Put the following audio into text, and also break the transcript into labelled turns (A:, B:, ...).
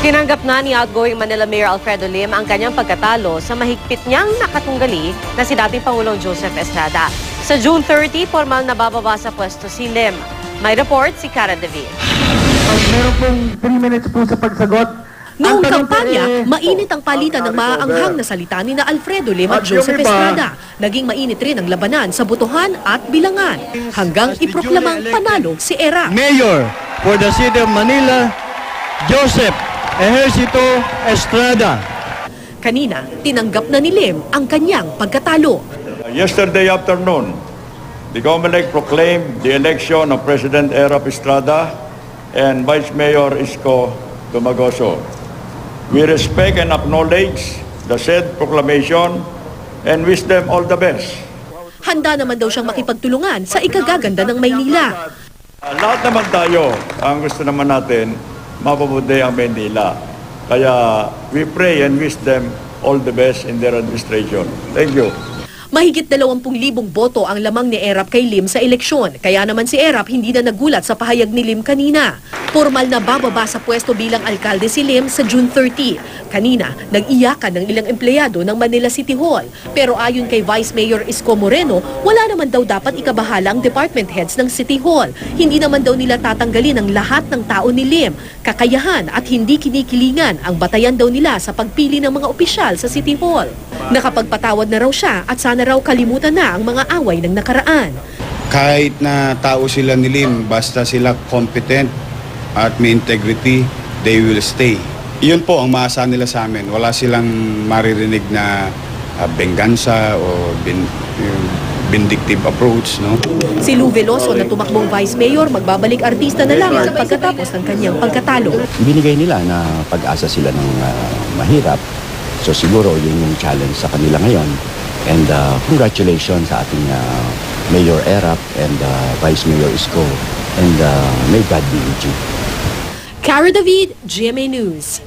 A: Tinanggap na ni outgoing Manila Mayor Alfredo Lim ang kanyang pagkatalo sa mahigpit niyang nakatunggali na si dating Pangulong Joseph Estrada. Sa June 30, formal na bababa sa pwesto si Lim. May report si Cara David.
B: Meron pong 3 minutes po sa pagsagot.
C: Noong kampanya, mainit ang palitan ng maaanghang na salita ni na Alfredo Lim at Joseph Estrada. Naging mainit rin ang labanan sa botohan at bilangan hanggang iproklamang panalo si ERA.
D: Mayor for the City of Manila, Joseph Ejercito Estrada.
C: Kanina, tinanggap na ni Lim ang kanyang pagkatalo.
E: Yesterday afternoon, the COMELEC proclaimed the election of President ERA Estrada and Vice Mayor Isko Dumagoso. We respect and acknowledge the said proclamation and wish them all the best.
C: Handa naman daw siyang makipagtulungan sa ikagaganda ng Maynila.
E: Lahat naman tayo, ang gusto naman natin, mapabuti ang Maynila. Kaya we pray and wish them all the best in their administration. Thank you.
C: Mahigit 20,000 boto ang lamang ni ERAP kay Lim sa eleksyon. Kaya naman si ERAP hindi na nagulat sa pahayag ni Lim kanina. Formal na bababa sa pwesto bilang alkalde si Lim sa June 30. Kanina, nag-iyakan ng ilang empleyado ng Manila City Hall. Pero ayon kay Vice Mayor Isko Moreno, wala naman daw dapat ikabahala ang department heads ng City Hall. Hindi naman daw nila tatanggalin ang lahat ng tao ni Lim. Kakayahan at hindi kinikilingan ang batayan daw nila sa pagpili ng mga opisyal sa City Hall. Nakapagpatawad na raw siya at sana raw kalimutan na ang mga away ng nakaraan.
F: Kahit na tao sila ni Lim, basta sila competent at may integrity, they will stay. Iyon po ang maasahan nila sa amin. Wala silang maririnig na bengansa o vindictive approach. No?
C: Si Lou Veloso na tumakbong Vice Mayor magbabalik artista na lamang pagkatapos ng kanyang pagkatalo.
G: Binigay nila na pag-asa sila ng mahirap. So siguro yun yung challenge sa kanila ngayon. And congratulations sa ating Mayor ERAP and Vice Mayor Isko. And may God be with you.
C: Cara David, GMA News.